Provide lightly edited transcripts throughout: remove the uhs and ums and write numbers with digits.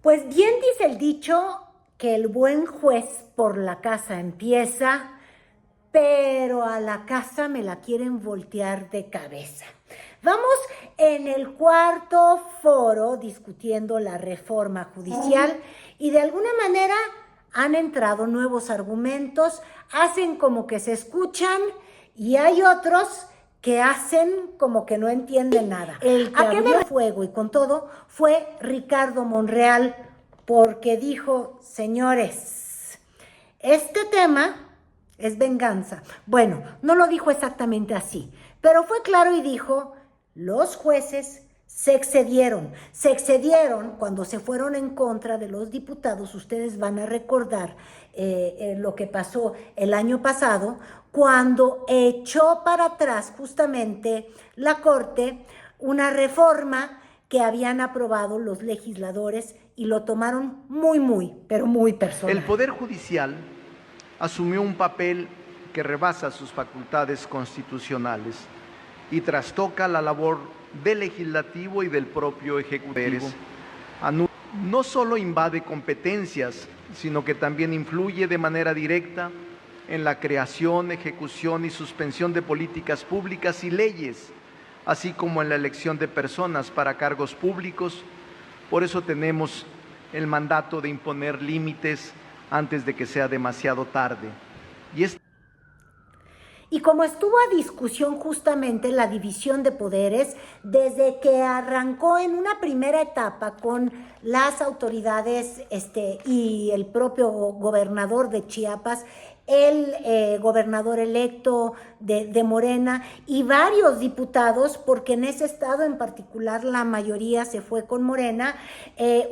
Pues bien dice el dicho que el buen juez por la casa empieza, pero a la casa me la quieren voltear de cabeza. Vamos en el cuarto foro discutiendo la reforma judicial y de alguna manera han entrado nuevos argumentos, hacen como que se escuchan y hay otros que hacen como que no entienden nada. El que abrió fuego y con todo fue Ricardo Monreal, porque dijo, señores, este tema es venganza. Bueno, no lo dijo exactamente así, pero fue claro y dijo, los jueces se excedieron cuando se fueron en contra de los diputados. Ustedes van a recordar lo que pasó el año pasado, cuando echó para atrás justamente la Corte una reforma que habían aprobado los legisladores y lo tomaron muy, pero muy personal. El Poder Judicial asumió un papel que rebasa sus facultades constitucionales y trastoca la labor del Legislativo y del propio Ejecutivo. No solo invade competencias, sino que también influye de manera directa en la creación, ejecución y suspensión de políticas públicas y leyes, así como en la elección de personas para cargos públicos. Por eso tenemos el mandato de imponer límites antes de que sea demasiado tarde. Y como estuvo a discusión justamente la división de poderes, desde que arrancó en una primera etapa con las autoridades y el propio gobernador de Chiapas, el gobernador electo de Morena y varios diputados, porque en ese estado en particular la mayoría se fue con Morena,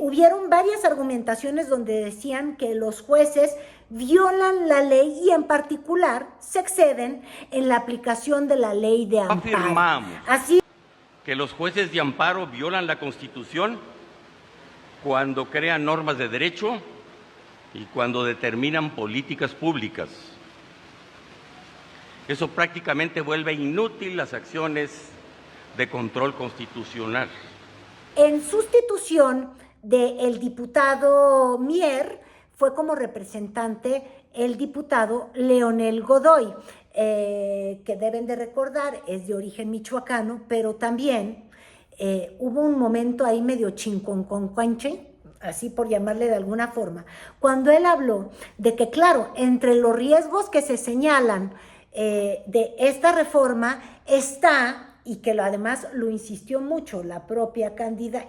hubieron varias argumentaciones donde decían que los jueces violan la ley y en particular se exceden en la aplicación de la ley de amparo. Afirmamos Así que los jueces de amparo violan la Constitución cuando crean normas de derecho y cuando determinan políticas públicas. Eso prácticamente vuelve inútil las acciones de control constitucional. En sustitución del diputado Mier, fue como representante el diputado Leonel Godoy, que deben de recordar es de origen michoacano, pero también hubo un momento ahí medio chinconconcuanche, así por llamarle de alguna forma, cuando él habló de que, claro, entre los riesgos que se señalan de esta reforma está, y que además lo insistió mucho la propia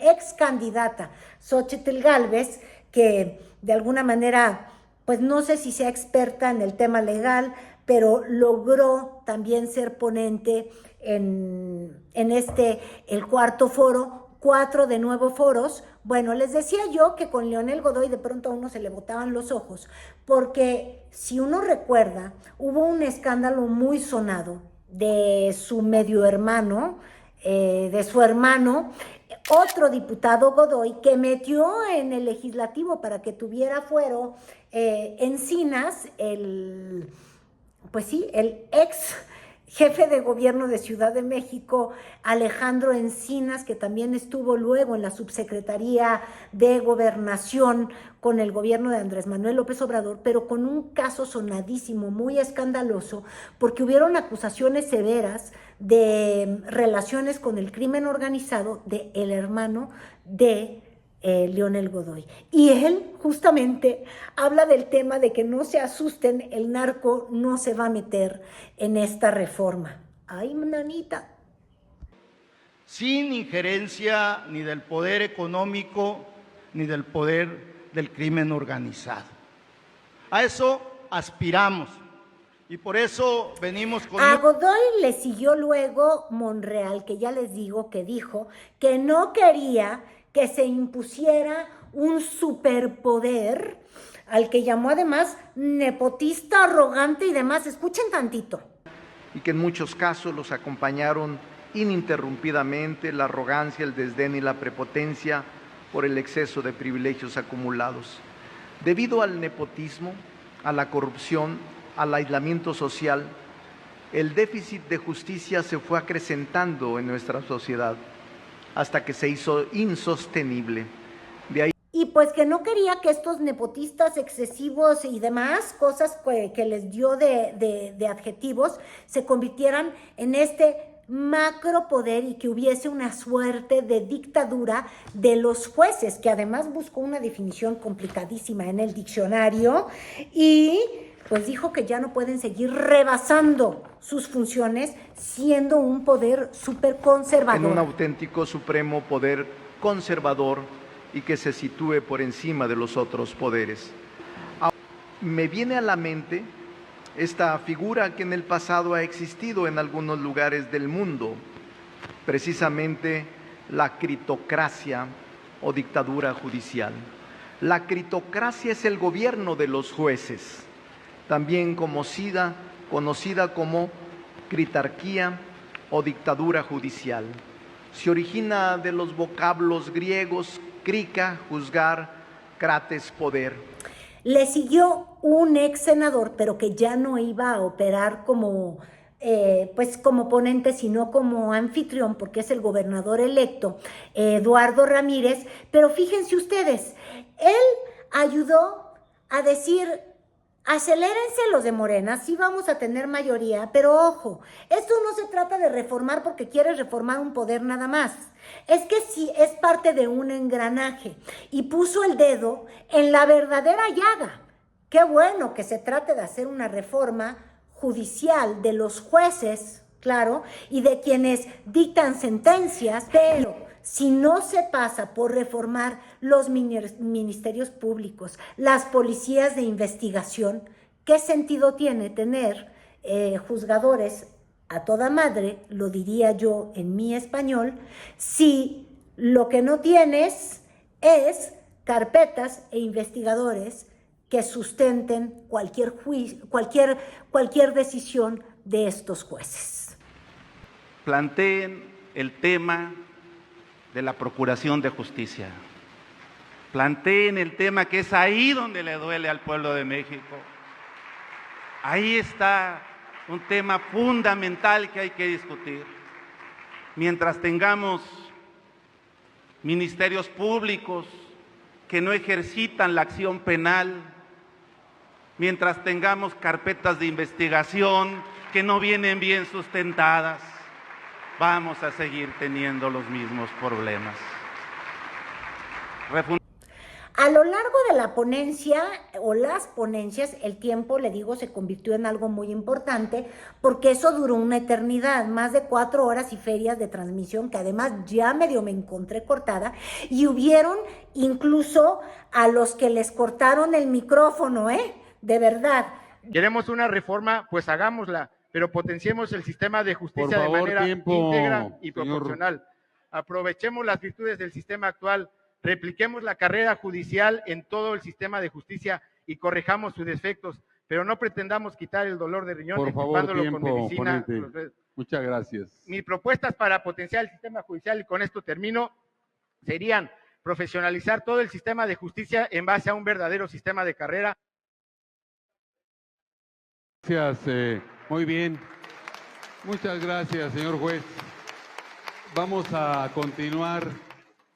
ex candidata Xóchitl Gálvez, que de alguna manera, pues no sé si sea experta en el tema legal, pero logró también ser ponente en el cuarto foro, 4 de nuevo foros. Bueno, les decía yo que con Leonel Godoy de pronto a uno se le botaban los ojos, porque si uno recuerda, hubo un escándalo muy sonado de su medio hermano, de su hermano, otro diputado Godoy, que metió en el legislativo para que tuviera fuero Encinas, pues sí, el ex jefe de gobierno de Ciudad de México, Alejandro Encinas, que también estuvo luego en la subsecretaría de Gobernación con el gobierno de Andrés Manuel López Obrador, pero con un caso sonadísimo, muy escandaloso, porque hubieron acusaciones severas de relaciones con el crimen organizado de el hermano de Leonel Godoy. Y él justamente habla del tema de que no se asusten, el narco no se va a meter en esta reforma. ¡Ay, nanita! Sin injerencia ni del poder económico ni del poder del crimen organizado. A eso aspiramos y por eso venimos con... A Godoy le siguió luego Monreal, que ya les digo que dijo que no quería que se impusiera un superpoder, al que llamó además nepotista, arrogante y demás. Escuchen tantito. Y que en muchos casos los acompañaron ininterrumpidamente la arrogancia, el desdén y la prepotencia por el exceso de privilegios acumulados. Debido al nepotismo, a la corrupción, al aislamiento social, el déficit de justicia se fue acrecentando en nuestra sociedad hasta que se hizo insostenible. De ahí... Y pues que no quería que estos nepotistas excesivos y demás, cosas que les dio de adjetivos, se convirtieran en este macropoder y que hubiese una suerte de dictadura de los jueces, que además buscó una definición complicadísima en el diccionario y pues dijo que ya no pueden seguir rebasando sus funciones siendo un poder súper conservador. En un auténtico supremo poder conservador y que se sitúe por encima de los otros poderes. Me viene a la mente esta figura que en el pasado ha existido en algunos lugares del mundo, precisamente la critocracia o dictadura judicial. La critocracia es el gobierno de los jueces, también conocida como critarquía o dictadura judicial. Se origina de los vocablos griegos krika, juzgar, krates, poder. Le siguió un ex senador, pero que ya no iba a operar como ponente, sino como anfitrión, porque es el gobernador electo, Eduardo Ramírez. Pero fíjense ustedes, él ayudó a decir: acelérense los de Morena, sí vamos a tener mayoría, pero ojo, esto no se trata de reformar porque quieres reformar un poder nada más. Es que sí es parte de un engranaje y puso el dedo en la verdadera llaga. Qué bueno que se trate de hacer una reforma judicial de los jueces, claro, y de quienes dictan sentencias, pero si no se pasa por reformar los ministerios públicos, las policías de investigación, ¿qué sentido tiene tener juzgadores a toda madre, lo diría yo en mi español, si lo que no tienes es carpetas e investigadores que sustenten cualquier decisión de estos jueces? Planteen el tema de la Procuración de Justicia. Planteen el tema que es ahí donde le duele al pueblo de México. Ahí está un tema fundamental que hay que discutir. Mientras tengamos ministerios públicos que no ejercitan la acción penal, mientras tengamos carpetas de investigación que no vienen bien sustentadas, vamos a seguir teniendo los mismos problemas. A lo largo de la ponencia o las ponencias, el tiempo, le digo, se convirtió en algo muy importante porque eso duró una eternidad, más de 4 horas y ferias de transmisión que además ya medio me encontré cortada y hubieron incluso a los que les cortaron el micrófono, de verdad. Queremos una reforma, pues hagámosla, pero potenciemos el sistema de justicia de manera íntegra y proporcional. Aprovechemos las virtudes del sistema actual, repliquemos la carrera judicial en todo el sistema de justicia y corrijamos sus defectos, pero no pretendamos quitar el dolor de riñón equipándolo con medicina. Muchas gracias. Mis propuestas para potenciar el sistema judicial, y con esto termino, serían profesionalizar todo el sistema de justicia en base a un verdadero sistema de carrera. Gracias, muy bien. Muchas gracias, señor juez. Vamos a continuar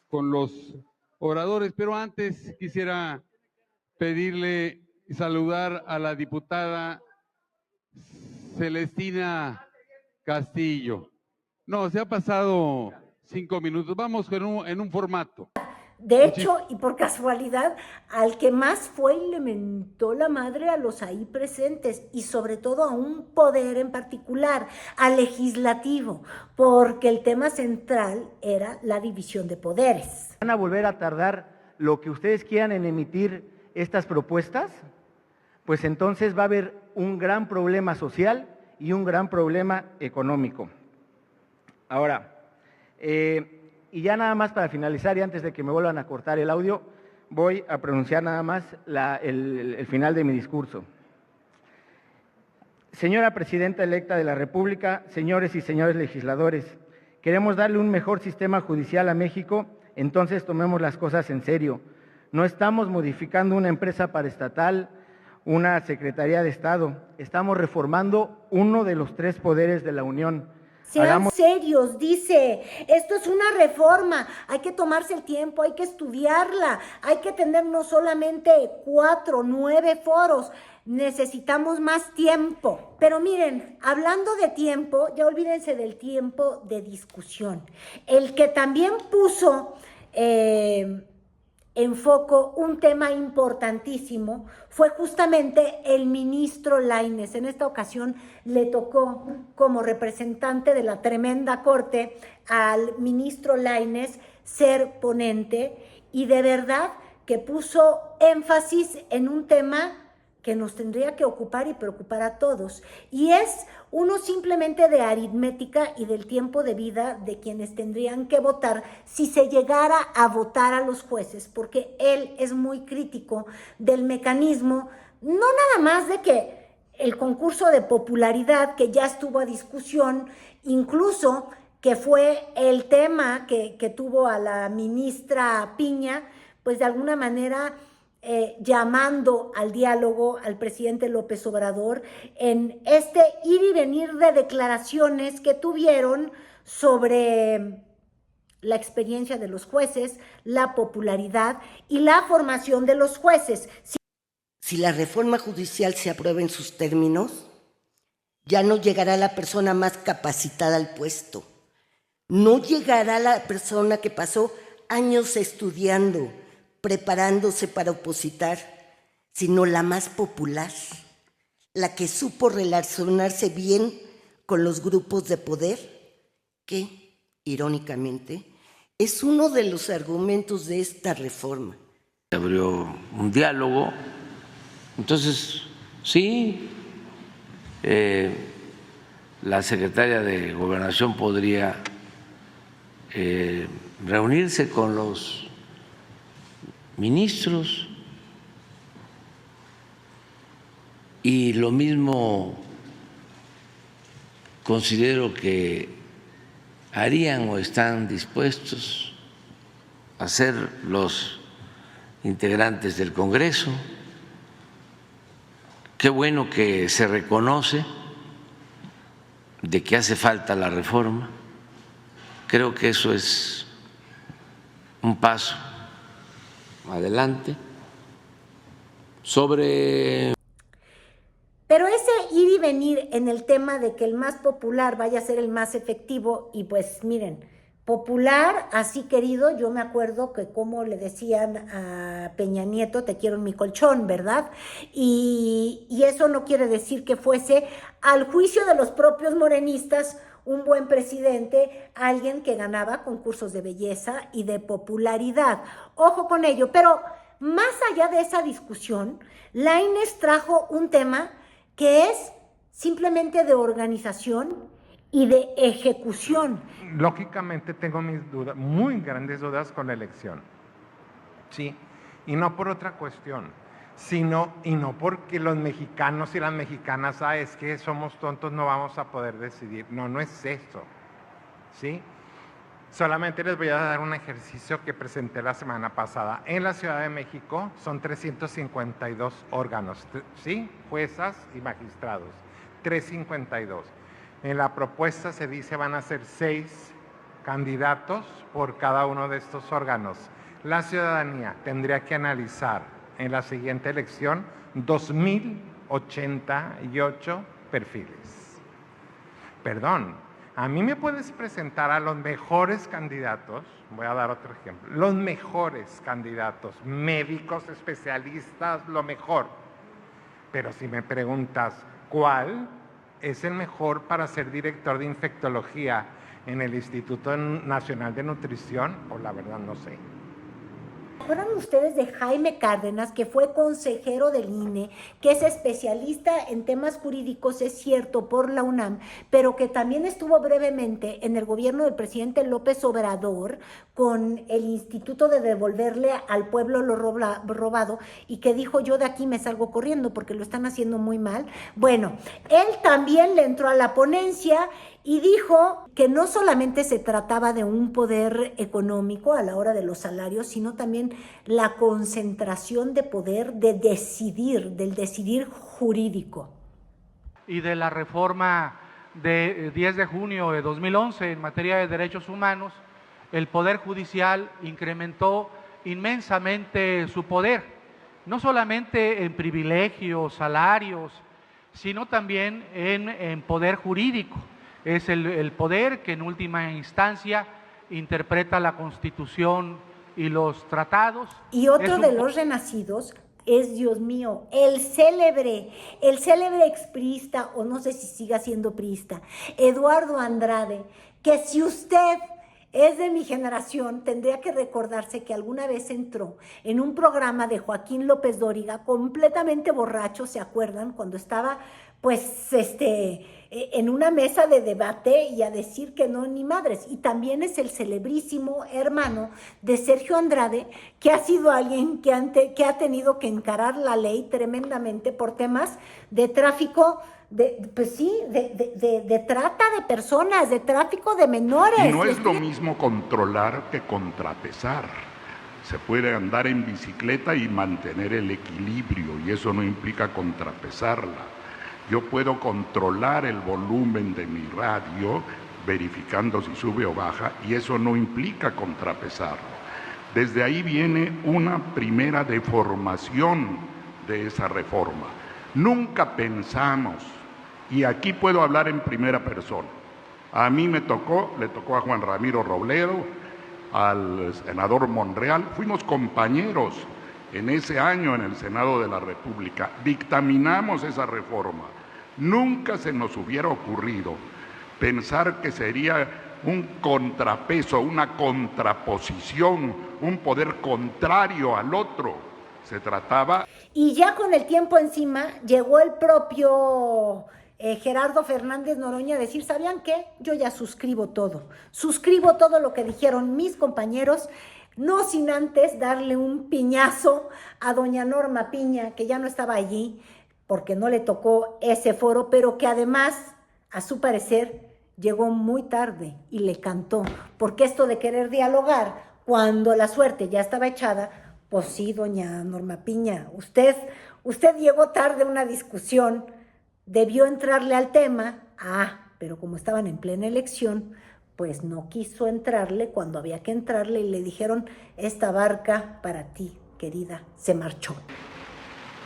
con los oradores, pero antes quisiera pedirle y saludar a la diputada Celestina Castillo. No, se ha pasado 5 minutos. Vamos en un formato. De hecho, y por casualidad, al que más fue y le mentó la madre a los ahí presentes, y sobre todo a un poder en particular, al legislativo, porque el tema central era la división de poderes. ¿Van a volver a tardar lo que ustedes quieran en emitir estas propuestas? Pues entonces va a haber un gran problema social y un gran problema económico. Ahora, y ya nada más para finalizar y antes de que me vuelvan a cortar el audio, voy a pronunciar nada más el final de mi discurso. Señora Presidenta electa de la República, señores y señores legisladores, queremos darle un mejor sistema judicial a México, entonces tomemos las cosas en serio. No estamos modificando una empresa paraestatal, una Secretaría de Estado, estamos reformando uno de los 3 poderes de la Unión. Sean serios, dice, esto es una reforma, hay que tomarse el tiempo, hay que estudiarla, hay que tener no solamente 4, 9 foros, necesitamos más tiempo. Pero miren, hablando de tiempo, ya olvídense del tiempo de discusión. El que también puso en foco un tema importantísimo fue justamente el ministro Lainez. En esta ocasión le tocó como representante de la tremenda corte al ministro Lainez ser ponente y de verdad que puso énfasis en un tema que nos tendría que ocupar y preocupar a todos, y es uno simplemente de aritmética y del tiempo de vida de quienes tendrían que votar si se llegara a votar a los jueces, porque él es muy crítico del mecanismo, no nada más de que el concurso de popularidad que ya estuvo a discusión, incluso que fue el tema que tuvo a la ministra Piña, pues de alguna manera llamando al diálogo al presidente López Obrador en este ir y venir de declaraciones que tuvieron sobre la experiencia de los jueces, la popularidad y la formación de los jueces. Si la reforma judicial se aprueba en sus términos, ya no llegará la persona más capacitada al puesto. No llegará la persona que pasó años estudiando, preparándose para opositar, sino la más popular, la que supo relacionarse bien con los grupos de poder, que, irónicamente, es uno de los argumentos de esta reforma. Se abrió un diálogo, entonces sí, la secretaria de Gobernación podría reunirse con los ministros y lo mismo considero que harían o están dispuestos a ser los integrantes del Congreso. Qué bueno que se reconoce de que hace falta la reforma. Creo que eso es un paso adelante. Pero ese ir y venir en el tema de que el más popular vaya a ser el más efectivo, y pues miren, popular, así querido, yo me acuerdo que como le decían a Peña Nieto, te quiero en mi colchón, ¿verdad? Y eso no quiere decir que fuese al juicio de los propios morenistas un buen presidente, alguien que ganaba concursos de belleza y de popularidad. Ojo con ello, pero más allá de esa discusión, Lainez trajo un tema que es simplemente de organización y de ejecución. Lógicamente tengo mis dudas, muy grandes dudas con la elección, ¿sí? Y no por otra cuestión, sino, y no porque los mexicanos y las mexicanas, es que somos tontos, no vamos a poder decidir. No, no es eso, ¿sí? Solamente les voy a dar un ejercicio que presenté la semana pasada. En la Ciudad de México son 352 órganos, ¿sí? Juezas y magistrados, 352. En la propuesta se dice van a ser 6 candidatos por cada uno de estos órganos. La ciudadanía tendría que analizar en la siguiente elección 2,088 perfiles. Perdón, a mí me puedes presentar a los mejores candidatos, voy a dar otro ejemplo, los mejores candidatos, médicos, especialistas, lo mejor. Pero si me preguntas cuál es el mejor para ser director de infectología en el Instituto Nacional de Nutrición, pues la verdad no sé. ¿Se acuerdan ustedes de Jaime Cárdenas, que fue consejero del INE, que es especialista en temas jurídicos, es cierto, por la UNAM, pero que también estuvo brevemente en el gobierno del presidente López Obrador con el Instituto de Devolverle al Pueblo lo Robado, y que dijo: yo de aquí me salgo corriendo porque lo están haciendo muy mal? Bueno, él también le entró a la ponencia y dijo que no solamente se trataba de un poder económico a la hora de los salarios, sino también la concentración de poder de decidir, del decidir jurídico. Y de la reforma de 10 de junio de 2011 en materia de derechos humanos, el Poder Judicial incrementó inmensamente su poder, no solamente en privilegios, salarios, sino también en poder jurídico. Es el poder que en última instancia interpreta la Constitución y los tratados. Y otro de los renacidos es, Dios mío, el célebre expriista, o no sé si siga siendo priista, Eduardo Andrade, que si usted es de mi generación, tendría que recordarse que alguna vez entró en un programa de Joaquín López Dóriga, completamente borracho, ¿se acuerdan? Cuando estaba, pues, en una mesa de debate y a decir que no, ni madres. Y también es el celebrísimo hermano de Sergio Andrade, que ha sido alguien que ha tenido que encarar la ley tremendamente por temas de tráfico, de trata de personas, de tráfico de menores. Y no es lo mismo controlar que contrapesar. Se puede andar en bicicleta y mantener el equilibrio, y eso no implica contrapesarla. Yo puedo controlar el volumen de mi radio, verificando si sube o baja, y eso no implica contrapesarlo. Desde ahí viene una primera deformación de esa reforma. Nunca pensamos, y aquí puedo hablar en primera persona, a mí le tocó a Juan Ramiro Robledo, al senador Monreal, fuimos compañeros en ese año en el Senado de la República, dictaminamos esa reforma. Nunca se nos hubiera ocurrido pensar que sería un contrapeso, una contraposición, un poder contrario al otro. Se trataba... Y ya con el tiempo encima, llegó el propio Gerardo Fernández Noroña a decir, ¿sabían qué? Yo ya suscribo todo lo que dijeron mis compañeros, no sin antes darle un piñazo a doña Norma Piña, que ya no estaba allí, porque no le tocó ese foro, pero que además, a su parecer, llegó muy tarde y le cantó, porque esto de querer dialogar cuando la suerte ya estaba echada, pues sí, doña Norma Piña, usted llegó tarde a una discusión, debió entrarle al tema, pero como estaban en plena elección, pues no quiso entrarle cuando había que entrarle y le dijeron, esta barca para ti, querida, se marchó.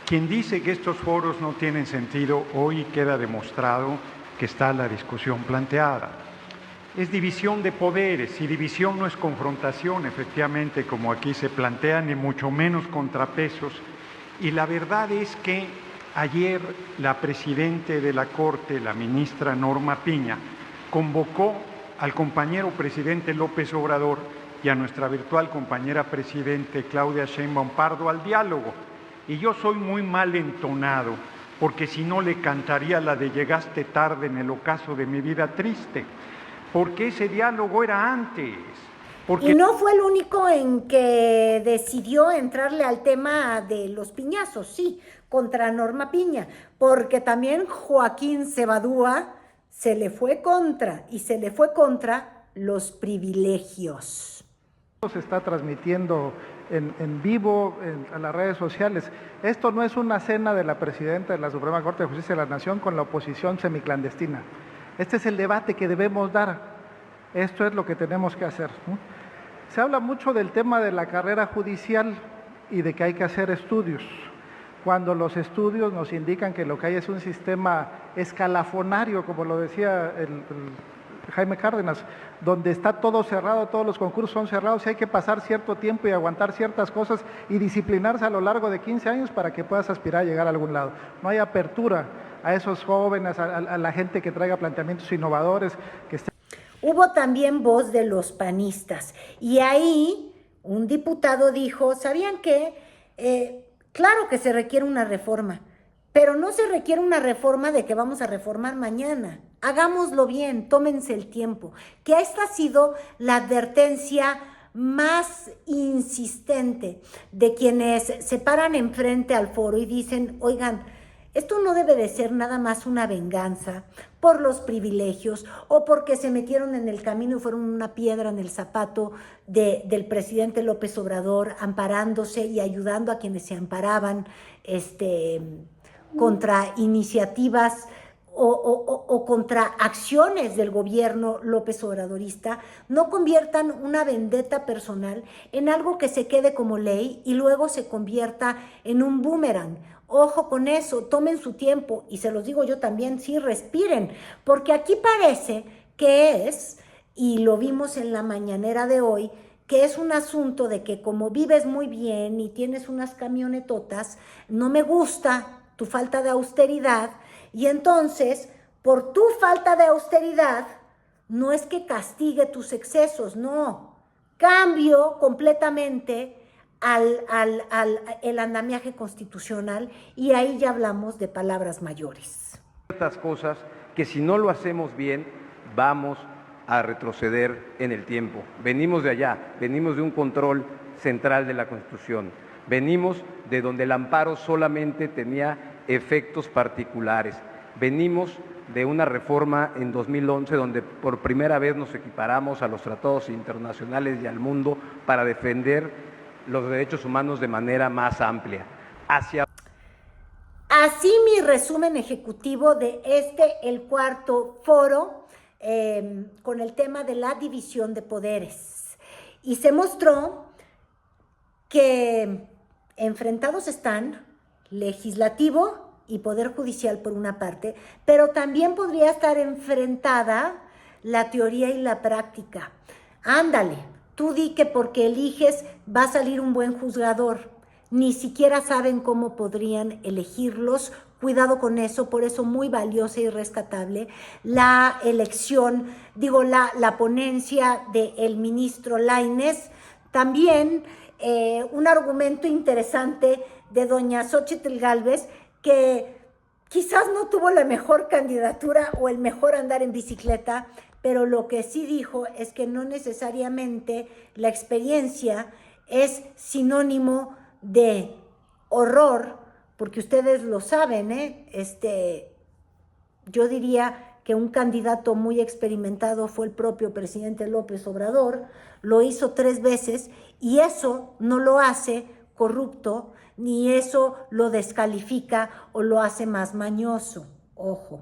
Quien dice que estos foros no tienen sentido, hoy queda demostrado que está la discusión planteada. Es división de poderes, y división no es confrontación, efectivamente, como aquí se plantea, ni mucho menos contrapesos. Y la verdad es que ayer la presidenta de la Corte, la ministra Norma Piña, convocó al compañero presidente López Obrador y a nuestra virtual compañera presidente Claudia Sheinbaum Pardo al diálogo. Y yo soy muy mal entonado, porque si no le cantaría la de llegaste tarde en el ocaso de mi vida triste, porque ese diálogo era antes. Y no fue el único en que decidió entrarle al tema de los piñazos, sí, contra Norma Piña, porque también Joaquín Cebadúa se le fue contra, y se le fue contra los privilegios. Se está transmitiendo en vivo en las redes sociales. Esto no es una cena de la presidenta de la Suprema Corte de Justicia de la Nación con la oposición semiclandestina. Este es el debate que debemos dar. Esto es lo que tenemos que hacer, ¿no? Se habla mucho del tema de la carrera judicial y de que hay que hacer estudios, cuando los estudios nos indican que lo que hay es un sistema escalafonario, como lo decía el Jaime Cárdenas, donde está todo cerrado, todos los concursos son cerrados y hay que pasar cierto tiempo y aguantar ciertas cosas y disciplinarse a lo largo de 15 años para que puedas aspirar a llegar a algún lado. No hay apertura a esos jóvenes, a la gente que traiga planteamientos innovadores. Hubo también voz de los panistas y ahí un diputado dijo, ¿sabían qué? Claro que se requiere una reforma, pero no se requiere una reforma de que vamos a reformar mañana. Hagámoslo bien, tómense el tiempo. Que esta ha sido la advertencia más insistente de quienes se paran enfrente al foro y dicen, oigan, esto no debe de ser nada más una venganza por los privilegios o porque se metieron en el camino y fueron una piedra en el zapato del presidente López Obrador, amparándose y ayudando a quienes se amparaban contra iniciativas o contra acciones del gobierno López Obradorista, no conviertan una vendetta personal en algo que se quede como ley y luego se convierta en un boomerang. Ojo con eso, tomen su tiempo, y se los digo yo también, sí, respiren, porque aquí parece que es, y lo vimos en la mañanera de hoy, que es un asunto de que como vives muy bien y tienes unas camionetotas, no me gusta tu falta de austeridad, y entonces, por tu falta de austeridad, no es que castigue tus excesos, no, cambio completamente el andamiaje constitucional, y ahí ya hablamos de palabras mayores. Ciertas cosas que si no lo hacemos bien, vamos a retroceder en el tiempo. Venimos de allá, venimos de un control central de la Constitución, venimos de donde el amparo solamente tenía efectos particulares, venimos de una reforma en 2011 donde por primera vez nos equiparamos a los tratados internacionales y al mundo para defender los derechos humanos de manera más amplia. Así mi resumen ejecutivo de el cuarto foro con el tema de la división de poderes. Y se mostró que enfrentados están legislativo y poder judicial por una parte, pero también podría estar enfrentada la teoría y la práctica. Ándale, tú di que porque eliges va a salir un buen juzgador. Ni siquiera saben cómo podrían elegirlos. Cuidado con eso, por eso muy valiosa y rescatable la elección, la ponencia del ministro Lainez. También un argumento interesante de doña Xóchitl Gálvez, que quizás no tuvo la mejor candidatura o el mejor andar en bicicleta, pero lo que sí dijo es que no necesariamente la experiencia es sinónimo de horror, porque ustedes lo saben, yo diría que un candidato muy experimentado fue el propio presidente López Obrador, lo hizo 3 veces y eso no lo hace corrupto, ni eso lo descalifica o lo hace más mañoso. Ojo.